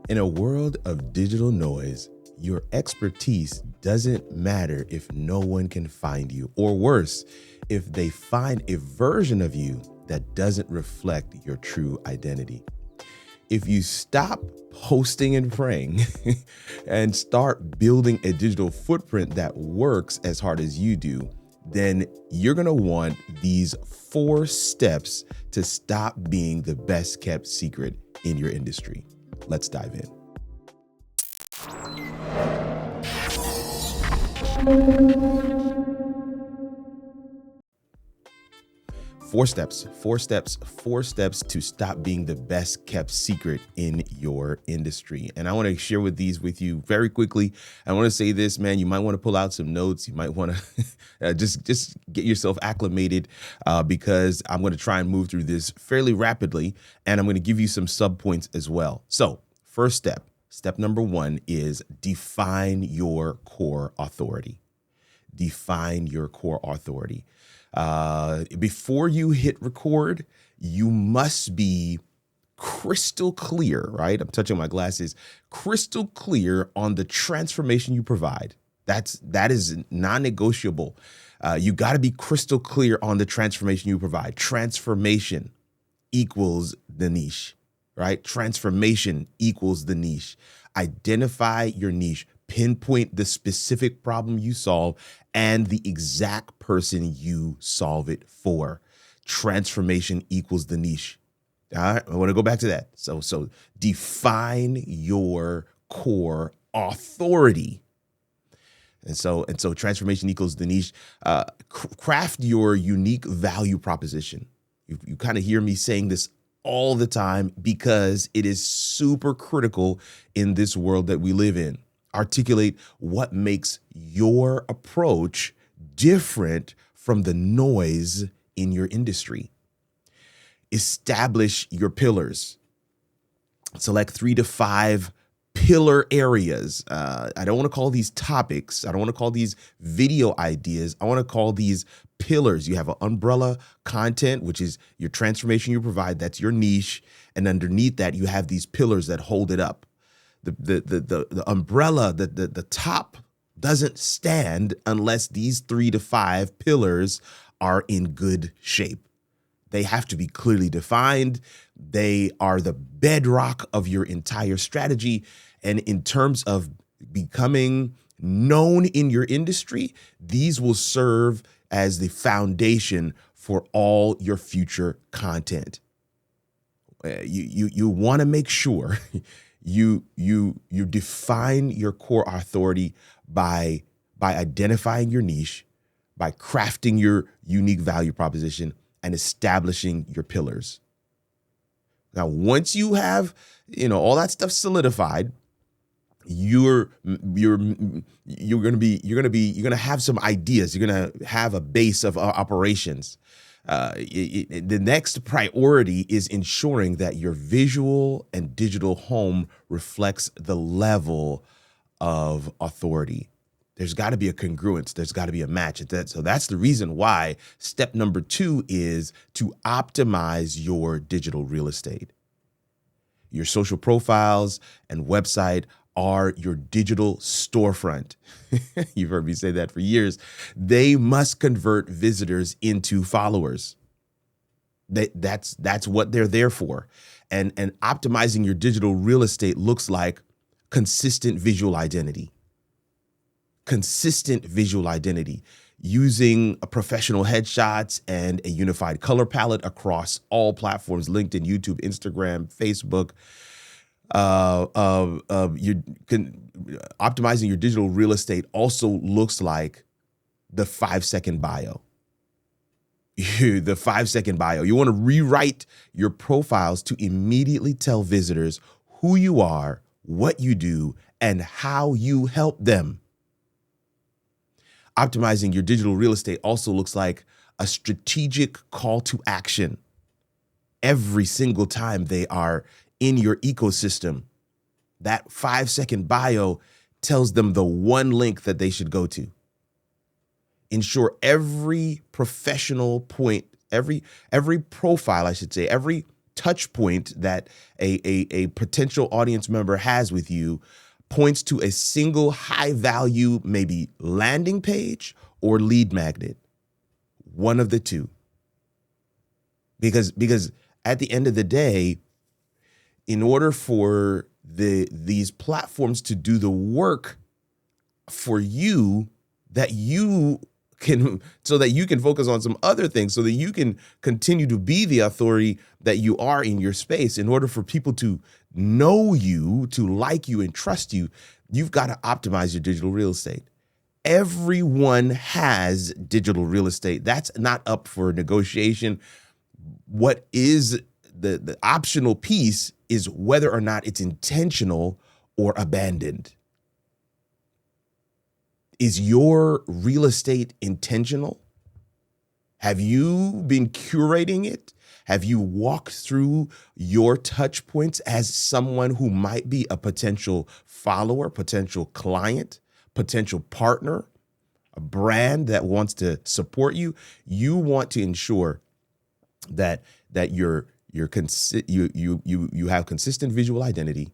In a world of digital noise, your expertise doesn't matter if no one can find you, or worse, if they find a version of you that doesn't reflect your true identity. If you stop posting and praying and start building a digital footprint that works as hard as you do, then you're going to want these 4 steps to stop being the best kept secret in your industry. Let's dive in. Four steps to stop being the best kept secret in your industry. And I want to share these with you very quickly. I want to say this, man, you might want to pull out some notes. You might want to just get yourself acclimated because I'm going to try and move through this fairly rapidly. And I'm going to give you some sub points as well. So first step number 1 is define your core authority. Define your core authority. Before you hit record, you must be crystal clear, right? I'm touching my glasses, crystal clear on the transformation you provide. That is non-negotiable. You got to be crystal clear on the transformation you provide. Transformation equals the niche, right? Transformation equals the niche. Identify your niche. Pinpoint the specific problem you solve and the exact person you solve it for. Transformation equals the niche. All right, I want to go back to that. So define your core authority. And so transformation equals the niche. Craft your unique value proposition. You kind of hear me saying this all the time because it is super critical in this world that we live in. Articulate what makes your approach different from the noise in your industry. Establish your pillars. Select 3 to 5 pillar areas. I don't want to call these topics. I don't want to call these video ideas. I want to call these pillars. You have an umbrella content, which is your transformation you provide. That's your niche. And underneath that, you have these pillars that hold it up. The umbrella, the top doesn't stand unless these 3 to 5 pillars are in good shape. They have to be clearly defined. They are the bedrock of your entire strategy. And in terms of becoming known in your industry, these will serve as the foundation for all your future content. You want to make sure you define your core authority by identifying your niche, by crafting your unique value proposition, and establishing your pillars. Now, once you have, all that stuff solidified, you're going to have some ideas. You're going to have a base of operations. The next priority is ensuring that your visual and digital home reflects the level of authority. There's got to be a congruence. There's got to be a match. So that's the reason why step number 2 is to optimize your digital real estate. Your social profiles and website are your digital storefront. You've heard me say that for years. They must convert visitors into followers. That's what they're there for. And optimizing your digital real estate looks like consistent visual identity. Consistent visual identity, using professional headshots and a unified color palette across all platforms: LinkedIn, YouTube, Instagram, Facebook. Optimizing your digital real estate also looks like the 5-second bio. The 5-second bio. You want to rewrite your profiles to immediately tell visitors who you are, what you do, and how you help them. Optimizing your digital real estate also looks like a strategic call to action. Every single time they are in your ecosystem, that 5-second bio tells them the one link that they should go to. Ensure every professional point, every profile, I should say, every touch point that a potential audience member has with you points to a single high value, maybe landing page or lead magnet, one of the two. Because at the end of the day, in order for these platforms to do the work for you, that you can, so that you can focus on some other things, so that you can continue to be the authority that you are in your space, in order for people to know you, to like you and trust you, you've got to optimize your digital real estate. Everyone has digital real estate. That's not up for negotiation. What is the optional piece is whether or not it's intentional or abandoned. Is your real estate intentional? Have you been curating it? Have you walked through your touch points as someone who might be a potential follower, potential client, potential partner, a brand that wants to support you? You want to ensure that you have consistent visual identity,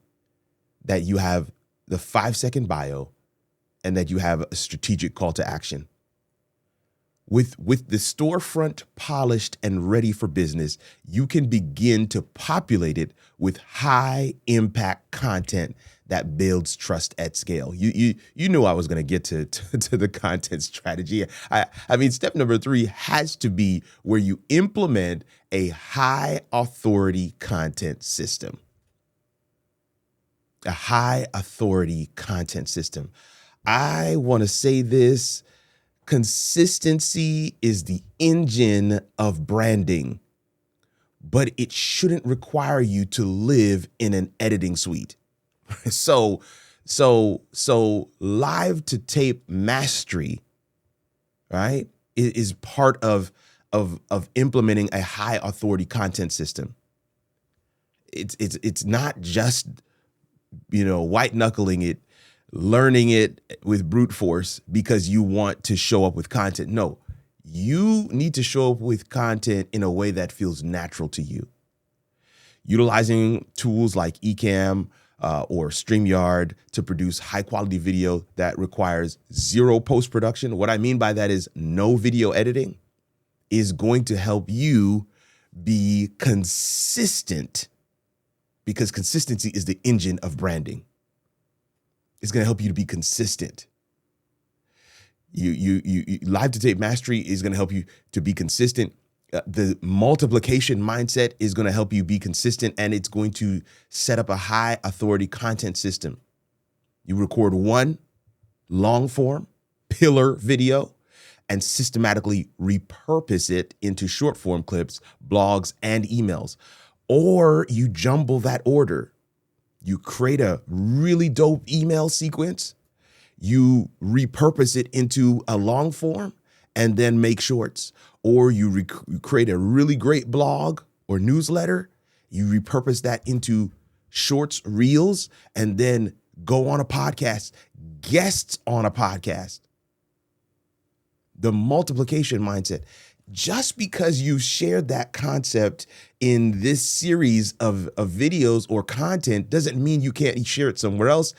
that you have the 5-second bio, and that you have a strategic call to action. With the storefront polished and ready for business, you can begin to populate it with high impact content that builds trust at scale. You knew I was going to get to the content strategy. I mean, step number 3 has to be where you implement a high authority content system. A high authority content system. I want to say this: consistency is the engine of branding, but it shouldn't require you to live in an editing suite. So live to tape mastery, right, is part of implementing a high authority content system. It's not just, white knuckling it, learning it with brute force because you want to show up with content. No, you need to show up with content in a way that feels natural to you. Utilizing tools like Ecamm or StreamYard to produce high quality video that requires zero post-production. What I mean by that is no video editing is going to help you be consistent, because consistency is the engine of branding. It's going to help you to be consistent. You live to tape mastery is going to help you to be consistent. The multiplication mindset is going to help you be consistent, and it's going to set up a high authority content system. You record one long form pillar video and systematically repurpose it into short form clips, blogs, and emails. Or you jumble that order. You create a really dope email sequence, you repurpose it into a long form, and then make shorts. Or you create a really great blog or newsletter, you repurpose that into shorts, reels, and then go on a podcast, guests on a podcast. The multiplication mindset. Just because you shared that concept in this series of videos or content doesn't mean you can't share it somewhere else.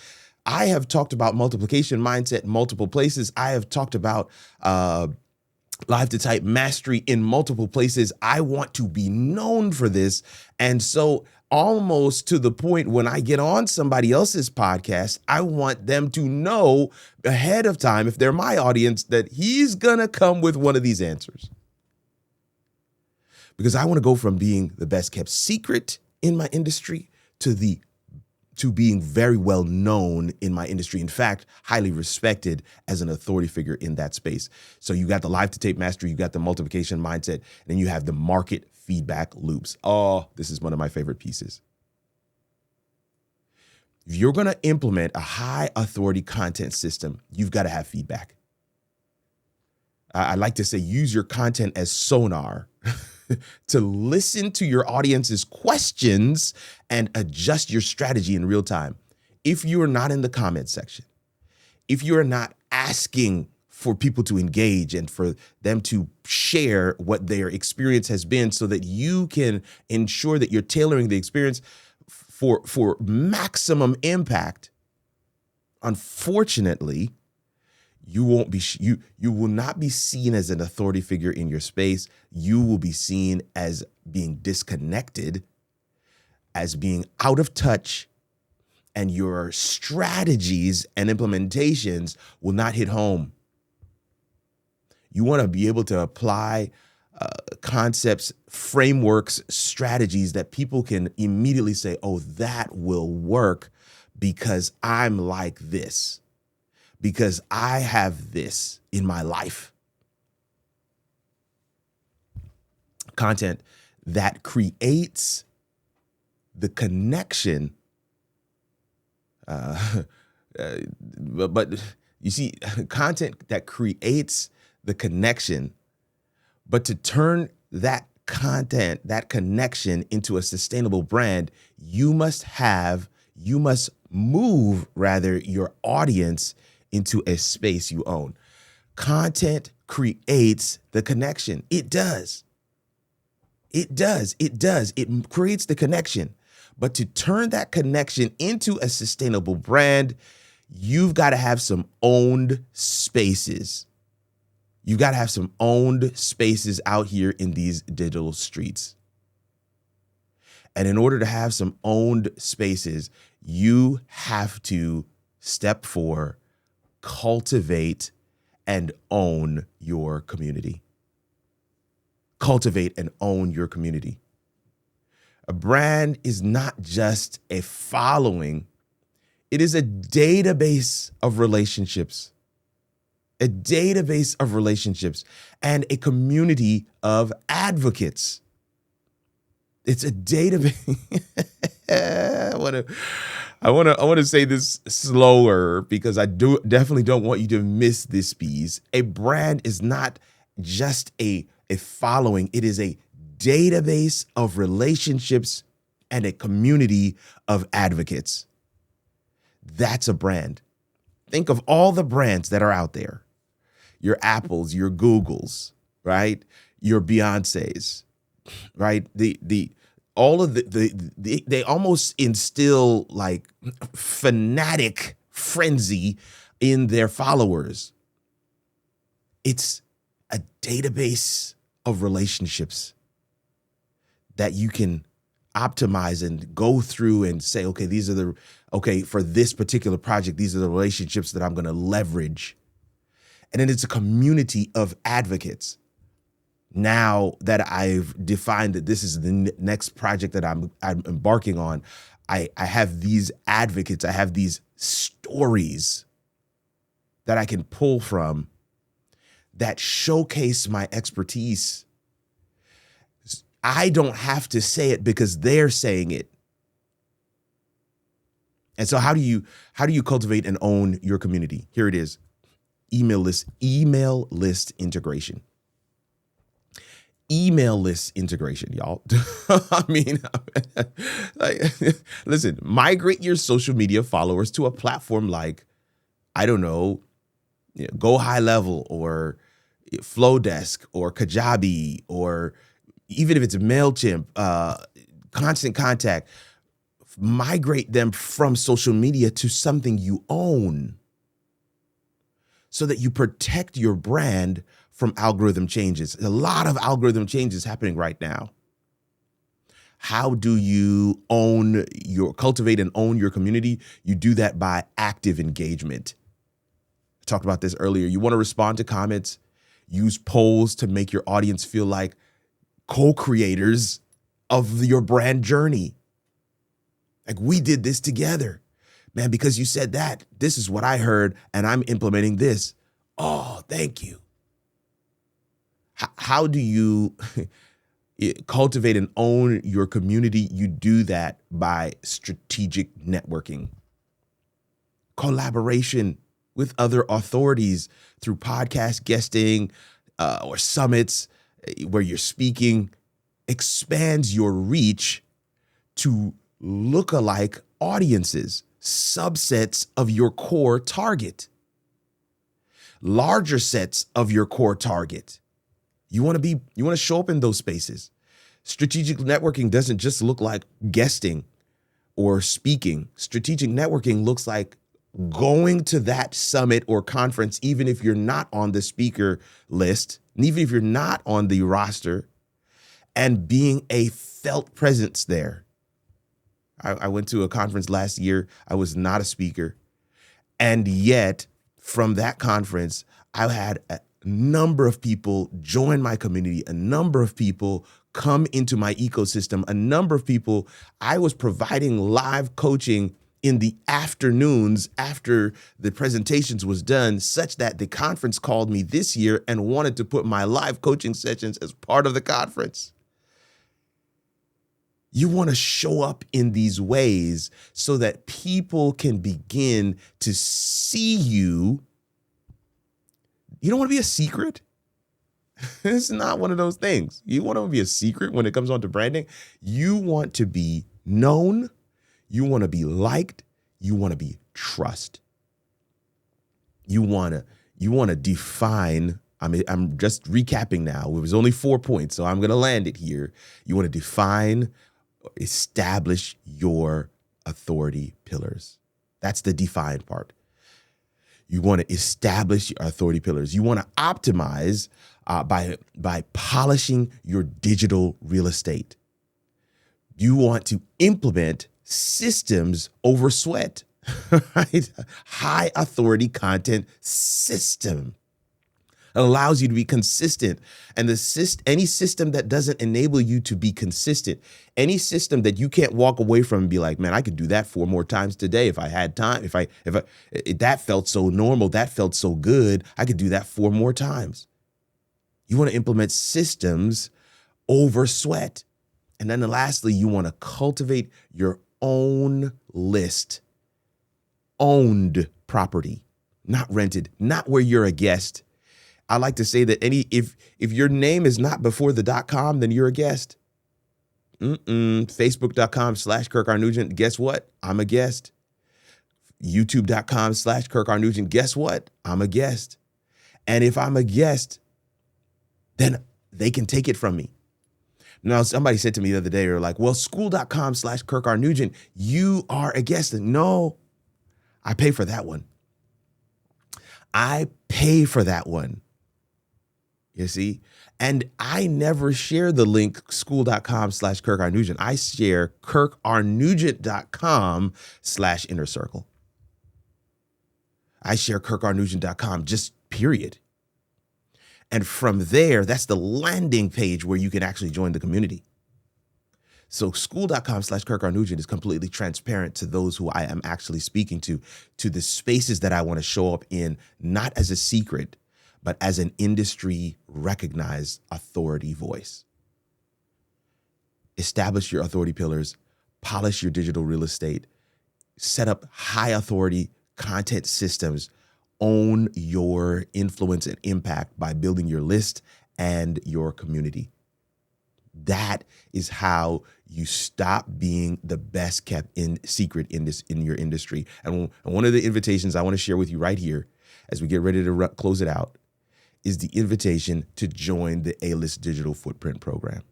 I have talked about multiplication mindset in multiple places. I have talked about live to type mastery in multiple places. I want to be known for this. And so almost to the point when I get on somebody else's podcast, I want them to know ahead of time, if they're my audience, that he's going to come with one of these answers. Because I want to go from being the best kept secret in my industry to being very well known in my industry. In fact, highly respected as an authority figure in that space. So you got the live to tape mastery, you got the multiplication mindset, and then you have the market feedback loops. Oh, this is one of my favorite pieces. If you're going to implement a high authority content system, you've got to have feedback. I like to say, use your content as sonar to listen to your audience's questions and adjust your strategy in real time. If you are not in the comment section, if you are not asking for people to engage and for them to share what their experience has been so that you can ensure that you're tailoring the experience for maximum impact. Unfortunately, you will not be seen as an authority figure in your space. You will be seen as being disconnected, as being out of touch, and your strategies and implementations will not hit home. You want to be able to apply concepts, frameworks, strategies that people can immediately say, oh, that will work because I'm like this, because I have this in my life. Content that creates the connection. But you see, content that creates the connection, but to turn that content, that connection into a sustainable brand, you must move your audience into a space you own. Content creates the connection. It does. It creates the connection. But to turn that connection into a sustainable brand, you've got to have some owned spaces. You've got to have some owned spaces out here in these digital streets. And in order to have some owned spaces, you have to, step 4, cultivate and own your community. Cultivate and own your community. A brand is not just a following. It is a database of relationships. A database of relationships and a community of advocates. It's a database. I want to say this slower because I definitely don't want you to miss this piece. A brand is not just a following. It is a database of relationships and a community of advocates. That's a brand. Think of all the brands that are out there. Your Apples, your Googles, right? Your Beyoncés, right? They almost instill like fanatic frenzy in their followers. It's a database of relationships that you can optimize and go through and say, okay, for this particular project, these are the relationships that I'm going to leverage. And then it's a community of advocates. Now that I've defined that this is the next project that I'm embarking on, I have these advocates, I have these stories that I can pull from that showcase my expertise. I don't have to say it because they're saying it. And so how do you cultivate and own your community? Here it is. Email list integration. Email list integration, y'all. I mean, listen, migrate your social media followers to a platform like, I don't know, Go High Level or Flowdesk or Kajabi, or even if it's MailChimp, Constant Contact. Migrate them from social media to something you own so that you protect your brand from algorithm changes. A lot of algorithm changes happening right now. How do you cultivate and own your community? You do that by active engagement. I talked about this earlier. You want to respond to comments, use polls to make your audience feel like co-creators of your brand journey. Like, we did this together. Man, because you said that, this is what I heard, and I'm implementing this. Oh, thank you. How do you cultivate and own your community? You do that by strategic networking, collaboration with other authorities through podcast guesting or summits where you're speaking, expands your reach to lookalike audiences, subsets of your core target. larger sets of your core target. You want to show up in those spaces. Strategic networking doesn't just look like guesting or speaking. Strategic networking looks like going to that summit or conference, even if you're not on the speaker list, and even if you're not on the roster, and being a felt presence there. I went to a conference last year. I was not a speaker. And yet, from that conference, I had a number of people join my community, a number of people come into my ecosystem, a number of people. I was providing live coaching in the afternoons after the presentations was done, such that the conference called me this year and wanted to put my live coaching sessions as part of the conference. You want to show up in these ways so that people can begin to see you. You don't want to be a secret. It's not one of those things. You want to be a secret when it comes on to branding. You want to be known. You want to be liked. You want to be trusted. You want to define. I'm just recapping now. It was only 4 points, so I'm going to land it here. You want to define, establish your authority pillars. That's the define part. You want to establish your authority pillars. You want to optimize by polishing your digital real estate. You want to implement systems over sweat, right? High authority content system. It allows you to be consistent. And any system that doesn't enable you to be consistent, any system that you can't walk away from and be like, man, I could do that 4 more times today if I had time. If that felt so normal, that felt so good, I could do that 4 more times. You want to implement systems over sweat. And then lastly, you want to cultivate your own list, owned property, not rented, not where you're a guest. I like to say that if your name is not before the .com, then you're a guest. Facebook.com/Kirk R. Nugent. Guess what? I'm a guest. YouTube.com/Kirk R. Nugent. Guess what? I'm a guest. And if I'm a guest, then they can take it from me. Now, somebody said to me the other day, they're like, well, school.com/Kirk R. Nugent, you are a guest. No, I pay for that one. I pay for that one. You see? And I never share the link school.com/Kirk R. Nugent. I share kirkrnugent.com/inner circle. I share kirkrnugent.com, just period. And from there, that's the landing page where you can actually join the community. So school.com/Kirk R. Nugent is completely transparent to those who I am actually speaking to the spaces that I want to show up in, not as a secret, but as an industry recognized authority voice. Establish your authority pillars, polish your digital real estate, set up high authority content systems, own your influence and impact by building your list and your community. That is how you stop being the best kept secret in your industry. And one of the invitations I want to share with you right here as we get ready to close it out is the invitation to join the A-List Digital Footprint Program.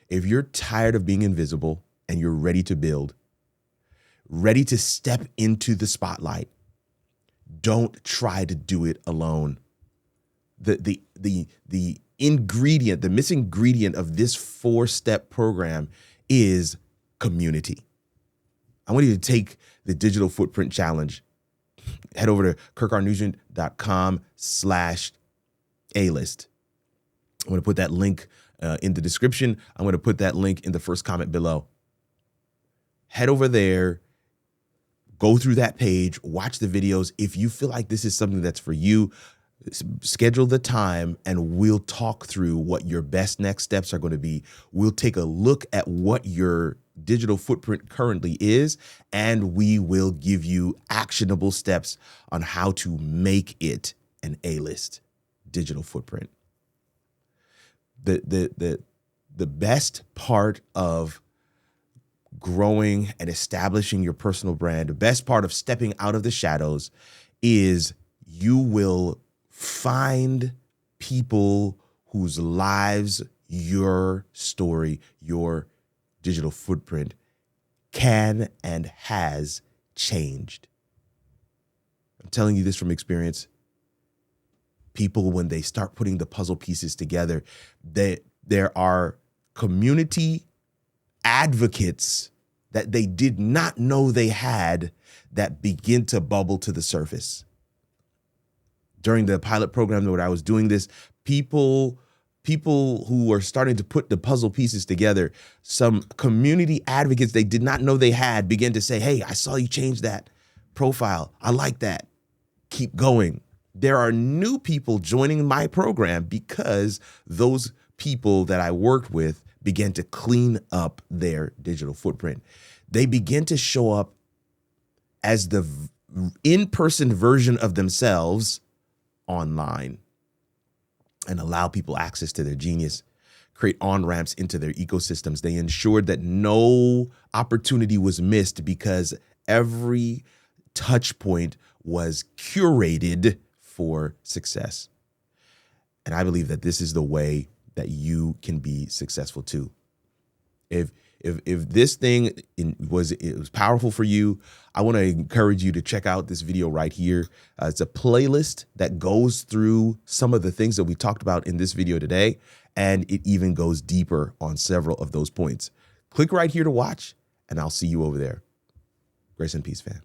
If you're tired of being invisible and you're ready to build, ready to step into the spotlight, don't try to do it alone. The ingredient, the missing ingredient of this 4-step program is community. I want you to take the Digital Footprint Challenge. Head over to kirkrnugent.com/A-list. I'm going to put that link in the description. I'm going to put that link in the first comment below. Head over there, go through that page, watch the videos. If you feel like this is something that's for you, schedule the time and we'll talk through what your best next steps are going to be. We'll take a look at what your digital footprint currently is, and we will give you actionable steps on how to make it an A-list digital footprint. The best part of growing and establishing your personal brand, the best part of stepping out of the shadows is you will find people whose lives your story, your digital footprint can and has changed. I'm telling you this from experience. People, when they start putting the puzzle pieces together, there are community advocates that they did not know they had that begin to bubble to the surface. During the pilot program when I was doing this, people who were starting to put the puzzle pieces together, some community advocates they did not know they had began to say, hey, I saw you change that profile. I like that. Keep going. There are new people joining my program because those people that I worked with began to clean up their digital footprint. They begin to show up as the in-person version of themselves online and allow people access to their genius, create on-ramps into their ecosystems. They ensured that no opportunity was missed because every touch point was curated for success. And I believe that this is the way that you can be successful too. If this thing was powerful for you, I want to encourage you to check out this video right here. It's a playlist that goes through some of the things that we talked about in this video today, and it even goes deeper on several of those points. Click right here to watch, and I'll see you over there. Grace and peace, fam.